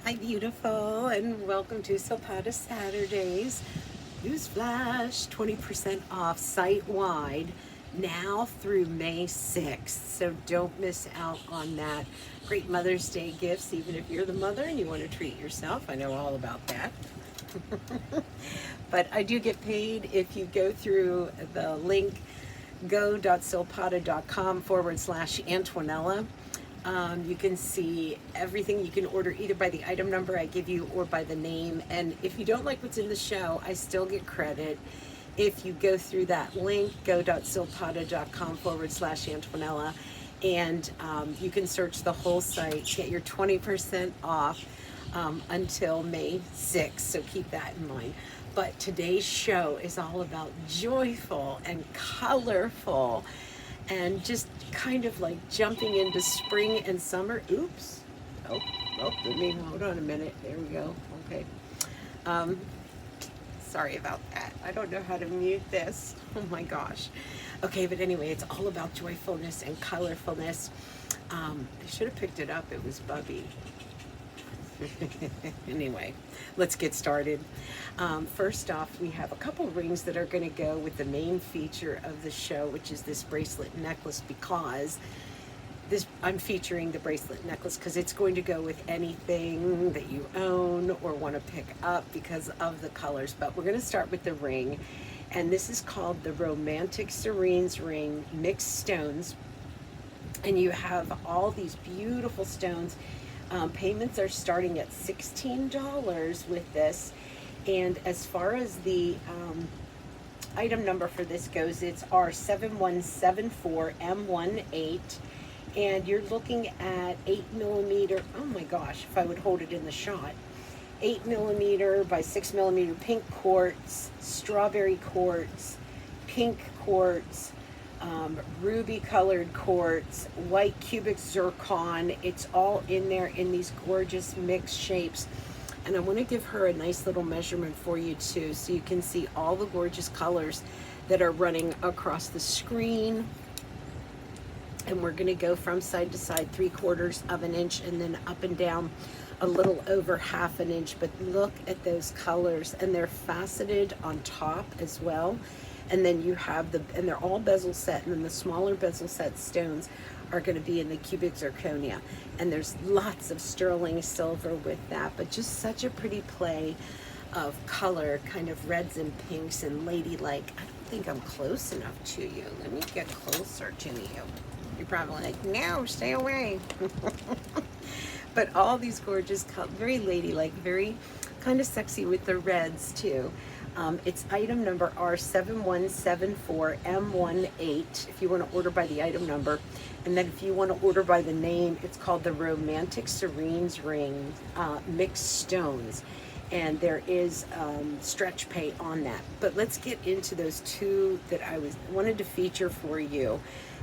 Hi, beautiful, and welcome to SILPADA Saturdays. Newsflash, 20% off site-wide now through May 6th. So don't miss out on that. Great Mother's Day gifts, even if you're the mother and you want to treat yourself. I know all about that. But I do get paid if you go through the link go.silpada.com/Antonella. You can see everything. You can order either by the item number I give you or by the name. And if you don't like what's in the show, I still get credit. If you go through that link, go.silpada.com/Antonella, and you can search the whole site, get your 20% off until May 6th. So keep that in mind. But today's show is all about joyful and colorful and just kind of like jumping into spring and summer. Oops. Let me, hold on a minute. There we go. Okay. Um, Sorry about that. I don't know how to mute this. Oh my gosh. Okay, but anyway, it's all about joyfulness and colorfulness. I should have picked it up. It was Bubby. Anyway, let's get started. First off, we have a couple rings that are going to go with the main feature of the show, which is this bracelet necklace, because I'm featuring the bracelet necklace because it's going to go with anything that you own or want to pick up because of the colors. But we're going to start with the ring, and this is called the Romantic Serenes ring, mixed stones, and you have all these beautiful stones. Payments are starting at $16 with this. And as far as the item number for this goes, it's R7174M18. And you're looking at 8mm, oh my gosh, if I would hold it in the shot, 8mm by 6mm pink quartz, strawberry quartz, pink quartz, ruby colored quartz, white cubic zircon. It's all in there in these gorgeous mixed shapes. And I want to give her a nice little measurement for you too, so you can see all the gorgeous colors that are running across the screen. And we're going to go from side to side 3/4 of an inch and then up and down a little over 1/2 an inch. But look at those colors, and they're faceted on top as well. And then you have and they're all bezel set, and then the smaller bezel set stones are going to be in the cubic zirconia. And there's lots of sterling silver with that, but just such a pretty play of color, kind of reds and pinks and ladylike. I don't think I'm close enough to you. Let me get closer to you. You're probably like, no, stay away. But all these gorgeous, very ladylike, very kind of sexy with the reds too. It's item number R7174M18 if you want to order by the item number. And then if you want to order by the name, it's called the Romantic Serenes ring, mixed stones. And there is stretch pay on that. But let's get into those two that I wanted to feature for you,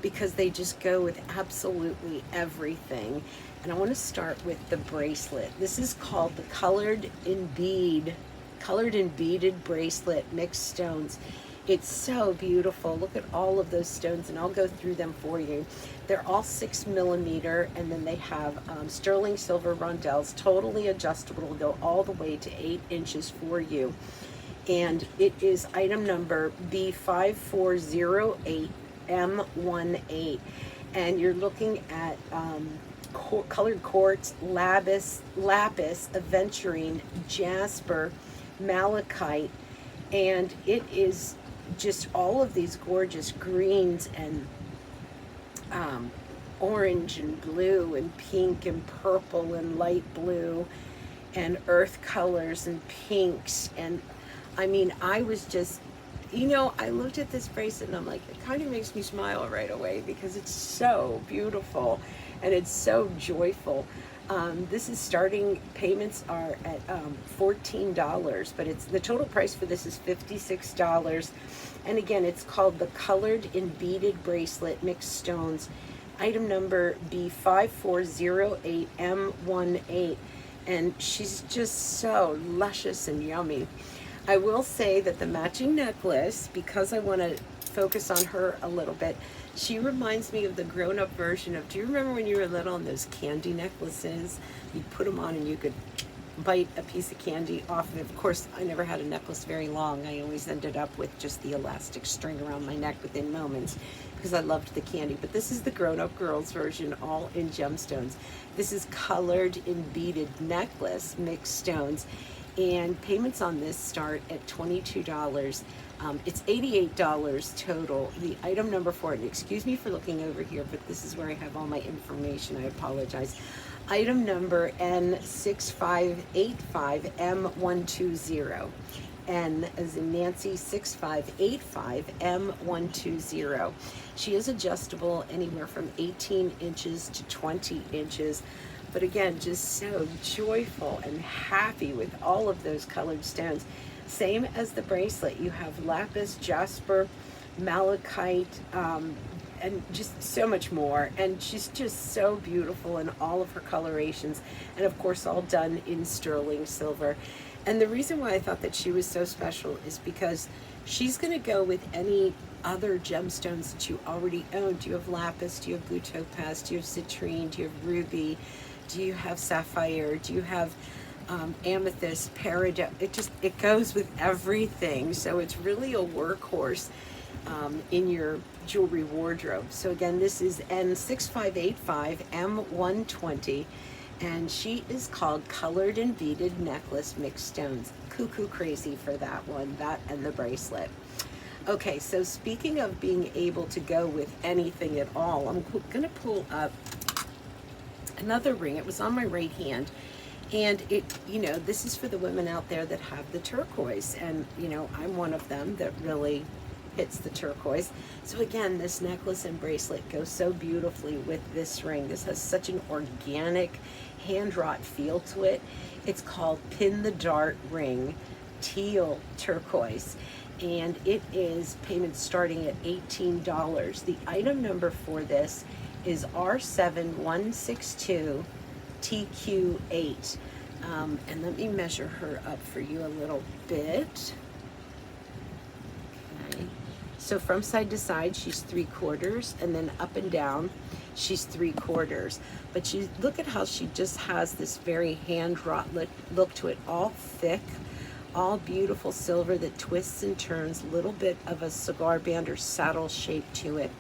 because they just go with absolutely everything. And I want to start with the bracelet. This is called the colored and beaded bracelet, mixed stones. It's so beautiful. Look at all of those stones, and I'll go through them for you. They're all 6mm, and then they have sterling silver rondelles, totally adjustable, go all the way to 8 inches for you. And it is item number B5408M18. And you're looking at colored quartz, lapis, aventurine, jasper, malachite, and it is just all of these gorgeous greens and orange and blue and pink and purple and light blue and earth colors and pinks. And I mean, I was just, I looked at this bracelet and I'm like, it kind of makes me smile right away because it's so beautiful and it's so joyful. This is starting, payments are at $14, but the total price for this is $56. And again, it's called the Colored and Beaded Bracelet, Mixed Stones, item number B5408M18. And she's just so luscious and yummy. I will say that the matching necklace, because I want to focus on her a little bit, she reminds me of the grown-up version of, do you remember when you were little and those candy necklaces? You'd put them on and you could bite a piece of candy off of it. Of course, I never had a necklace very long. I always ended up with just the elastic string around my neck within moments because I loved the candy. But this is the grown-up girls version, all in gemstones. This is colored in beaded necklace, mixed stones, and payments on this start at $22. It's $88 total. The item number for it, and excuse me for looking over here, but this is where I have all my information. I apologize. Item number N6585M120. N as in Nancy 6585M120. She is adjustable anywhere from 18 inches to 20 inches. But again, just so joyful and happy with all of those colored stones. Same as the bracelet. You have lapis, jasper, malachite, and just so much more. And she's just so beautiful in all of her colorations. And of course, all done in sterling silver. And the reason why I thought that she was so special is because she's going to go with any other gemstones that you already own. Do you have lapis? Do you have blue topaz? Do you have citrine? Do you have ruby? Do you have sapphire? Do you have amethyst, peridot? It goes with everything. So it's really a workhorse in your jewelry wardrobe. So again, this is N6585M120, and she is called Colored and Beaded Necklace Mixed Stones. Cuckoo crazy for that one, that and the bracelet. Okay, so speaking of being able to go with anything at all, I'm gonna pull up another ring. It was on my right hand, and it, you know, this is for the women out there that have the turquoise, and you know, I'm one of them that really hits the turquoise. So again, this necklace and bracelet goes so beautifully with this ring. This has such an organic, hand-wrought feel to it. It's called Pin the Dart Ring, teal turquoise, and it is payment starting at $18. The item number for this is R7162TQ8. And let me measure her up for you a little bit. Okay. So from side to side, she's 3/4, and then up and down, she's 3/4. But she, look at how she just has this very hand-wrought look to it, all thick, all beautiful silver that twists and turns, a little bit of a cigar band or saddle shape to it.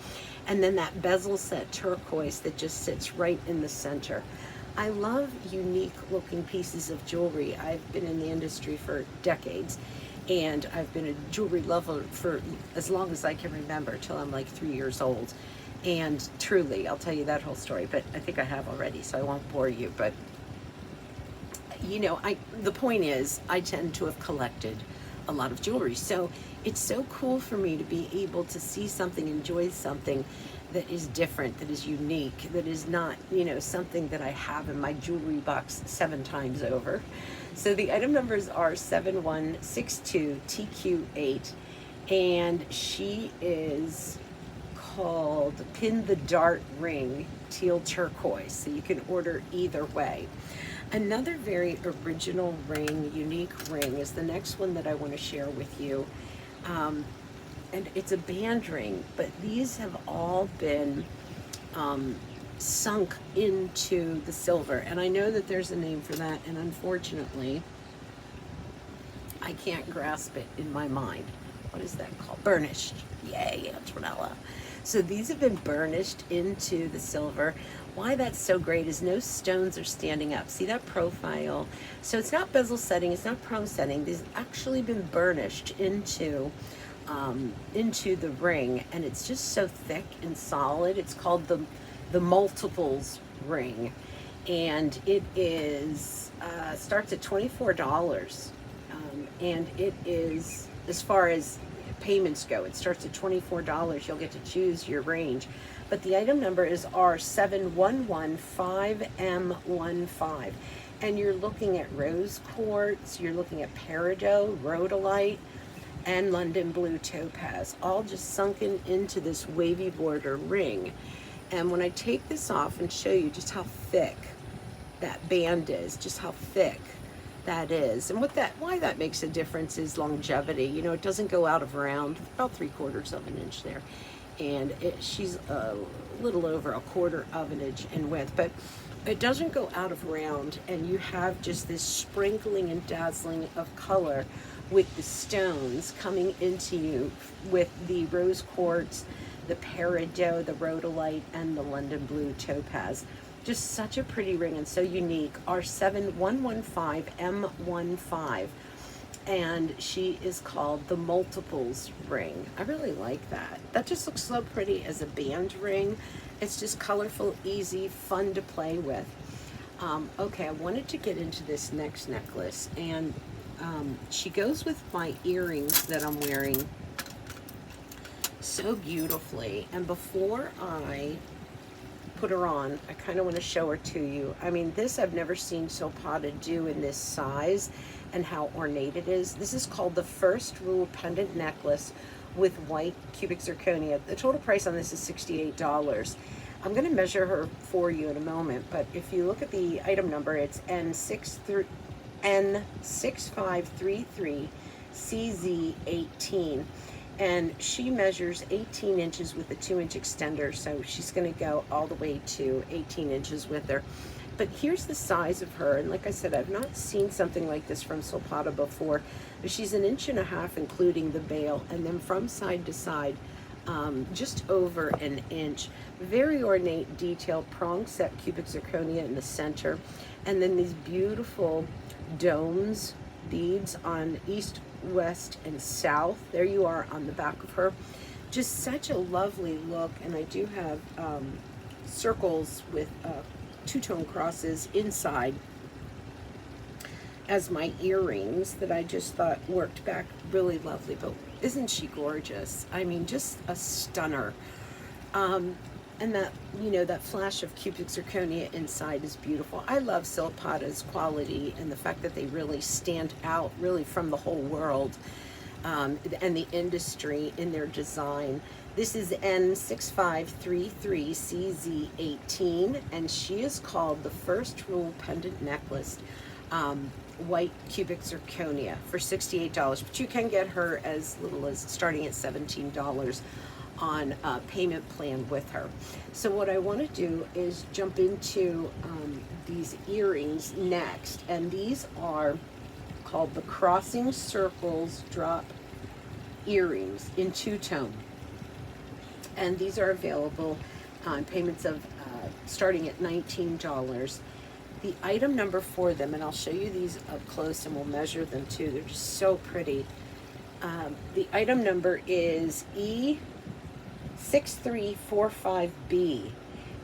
And then that bezel set turquoise that just sits right in the center. I love unique looking pieces of jewelry. I've been in the industry for decades, and I've been a jewelry lover for as long as I can remember, till I'm like 3 years old. And truly, I'll tell you that whole story, but I think I have already, so I won't bore you. But you know, the point is, I tend to have collected a lot of jewelry. So it's so cool for me to be able to see something, enjoy something that is different, that is unique, that is not, you know, something that I have in my jewelry box 7 times over. So the item numbers are 7162TQ8, and she is called Pin the Dart Ring, teal turquoise. So you can order either way. Another very original ring, unique ring, is the next one that I want to share with you. And it's a band ring, but these have all been sunk into the silver. And I know that there's a name for that, and unfortunately, I can't grasp it in my mind. What is that called? Burnished. Yay, Antonella. So these have been burnished into the silver. Why that's so great is no stones are standing up. See that profile? So it's not bezel setting, it's not prong setting. These have actually been burnished into the ring, and it's just so thick and solid. It's called the multiples ring, and it is starts at $24, and it is, as far as payments go, it starts at $24. You'll get to choose your range, but the item number is R7115M15, and you're looking at rose quartz, you're looking at peridot, rhodolite, and London blue topaz, all just sunken into this wavy border ring. And when I take this off and show you just how thick that band is, just how thick that is, and why that makes a difference is longevity. You know, it doesn't go out of round, about 3/4 of an inch there, and she's a little over 1/4 of an inch in width. But it doesn't go out of round, and you have just this sprinkling and dazzling of color with the stones coming into you with the rose quartz, the peridot, the rhodolite, and the London blue topaz. Just such a pretty ring and so unique. R7115M15. And she is called the Multiples ring. I really like that. That just looks so pretty as a band ring. It's just colorful, easy, fun to play with. Okay, I wanted to get into this next necklace, and she goes with my earrings that I'm wearing so beautifully. And before I put her on, I kind of want to show her to you. I mean, this I've never seen SILPADA do in this size and how ornate it is. This is called the First Rule Pendant Necklace with white cubic zirconia. The total price on this is $68. I'm going to measure her for you in a moment, but if you look at the item number, it's N6533CZ18. And she measures 18 inches with a 2-inch extender, so she's going to go all the way to 18 inches with her. But here's the size of her, and like I said, I've not seen something like this from SILPADA before. She's 1.5 inches, including the bail, and then from side to side, just over 1 inch. Very ornate, detailed prong set cubic zirconia in the center, and then these beautiful domes, beads on east, west, and south. There you are on the back of her. Just such a lovely look. And I do have circles with two-tone crosses inside as my earrings that I just thought worked back really lovely. But isn't she gorgeous? I mean, just a stunner. And that, you know, that flash of cubic zirconia inside is beautiful. I love SILPADA's quality and the fact that they really stand out really from the whole world and the industry in their design. This is N6533CZ18, and she is called the First Rule Pendant Necklace, white cubic zirconia, for $68. But you can get her as little as starting at $17 on a payment plan with her. So what I want to do is jump into these earrings next, and these are called the Crossing Circles Drop Earrings in two-tone, and these are available on payments of starting at $19. The item number for them, and I'll show you these up close and we'll measure them too, they're just so pretty. The item number is E6345B,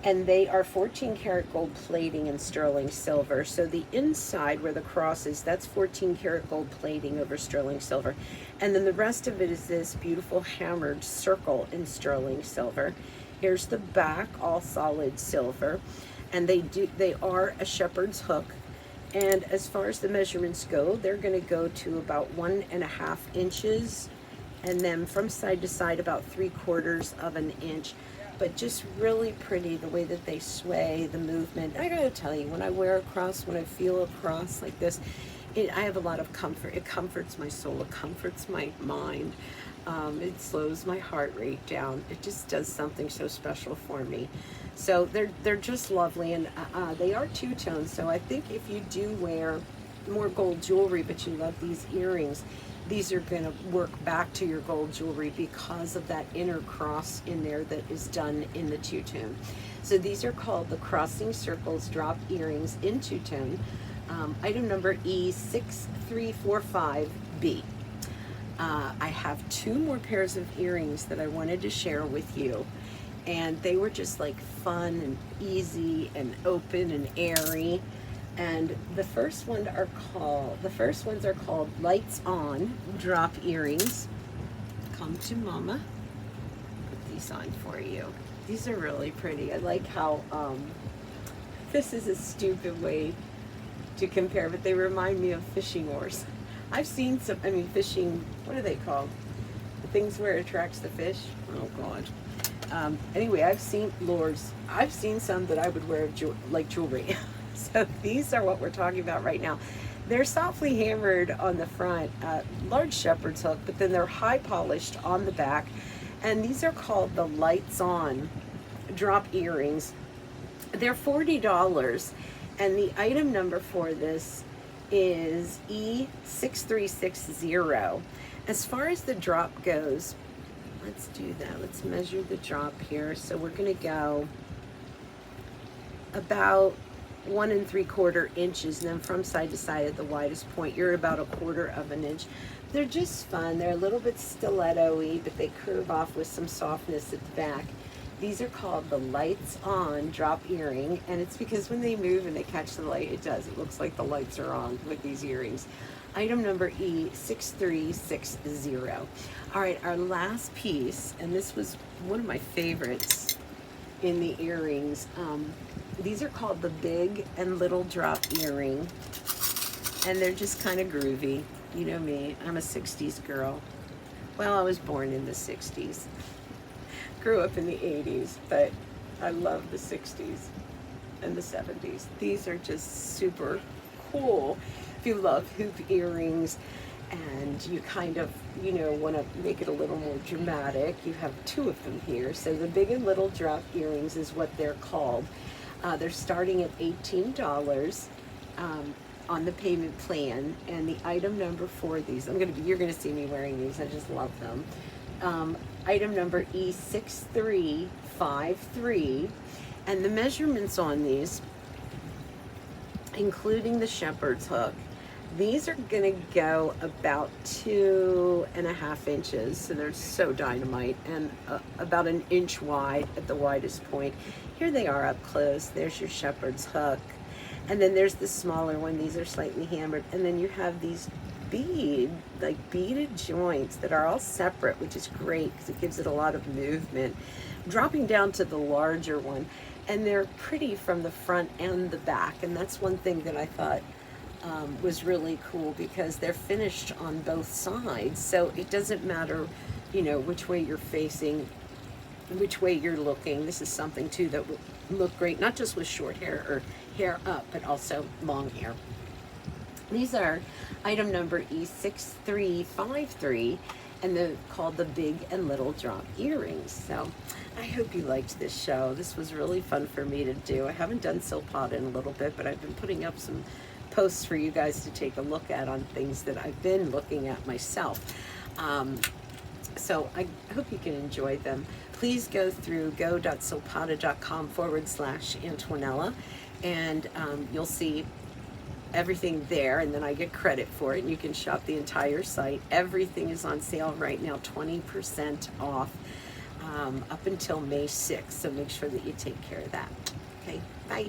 and they are 14 karat gold plating and sterling silver. So the inside where the cross is, that's 14 karat gold plating over sterling silver. And then the rest of it is this beautiful hammered circle in sterling silver. Here's the back, all solid silver. And they are a shepherd's hook. And as far as the measurements go, they're going to go to about 1.5 inches. And then from side to side, about 3/4 of an inch. But just really pretty, the way that they sway, the movement. I gotta tell you, when I wear a cross, when I feel a cross like this, I have a lot of comfort. It comforts my soul, it comforts my mind. It slows my heart rate down. It just does something so special for me. So they're just lovely, and they are two-tone. So I think if you do wear more gold jewelry, but you love these earrings, these are going to work back to your gold jewelry because of that inner cross in there that is done in the two-tone. So these are called the Crossing Circles Drop Earrings in two-tone. Item number E6345B. I have 2 more pairs of earrings that I wanted to share with you, and they were just like fun and easy and open and airy. And the first ones are called Lights On Drop Earrings. Come to Mama. Put these on for you. These are really pretty. I like how this is a stupid way to compare, but they remind me of fishing oars. I've seen some, fishing, what are they called? The things where it attracts the fish? Oh God. Anyway, I've seen lures. I've seen some that I would wear like jewelry. So these are what we're talking about right now. They're softly hammered on the front, large shepherd's hook, but then they're high polished on the back. And these are called the Lights On Drop Earrings. They're $40, and the item number for this is E6360. As far as the drop goes, let's do that. Let's measure the drop here. So we're going to go about 1 3/4 inches, and then from side to side at the widest point, you're about 1/4 of an inch. They're just fun. They're a little bit stiletto-y, but they curve off with some softness at the back. These are called the lights on drop earring, and it's because when they move and they catch the light, it does. It looks like the lights are on with these earrings. Item number E6360. All right, our last piece, and this was one of my favorites in the earrings. These are called the big and little drop earring, and they're just kind of groovy. You know me, I'm a 60s girl. Well, I was born in the 60s. Grew up in the 80s, but I love the 60s and the 70s. These are just super cool. If you love hoop earrings and you kind of, want to make it a little more dramatic, you have 2 of them here. So the big and little drop earrings is what they're called. They're starting at $18 on the payment plan, and the item number for these, you're gonna see me wearing these. I just love them. Item number E6353, and the measurements on these, including the shepherd's hook, these are gonna go about 2.5 inches, so they're so dynamite, and about 1 inch wide at the widest point. Here they are up close. There's your shepherd's hook, and then there's the smaller one. These are slightly hammered, and then you have these beaded joints that are all separate, which is great because it gives it a lot of movement. Dropping down to the larger one, and they're pretty from the front and the back, and that's one thing that I thought was really cool, because they're finished on both sides, so it doesn't matter, which way you're facing, which way you're looking. This is something too that will look great, not just with short hair or hair up, but also long hair. These are item number E6353, and they're called the big and little drop earrings. So I hope you liked this show. This was really fun for me to do. I haven't done SILPADA in a little bit, but I've been putting up some posts for you guys to take a look at on things that I've been looking at myself. So I hope you can enjoy them. Please go through go.silpada.com/Antonella, and you'll see everything there, and then I get credit for it, and you can shop the entire site. Everything is on sale right now, 20% off up until May 6th, so make sure that you take care of that. Okay, bye.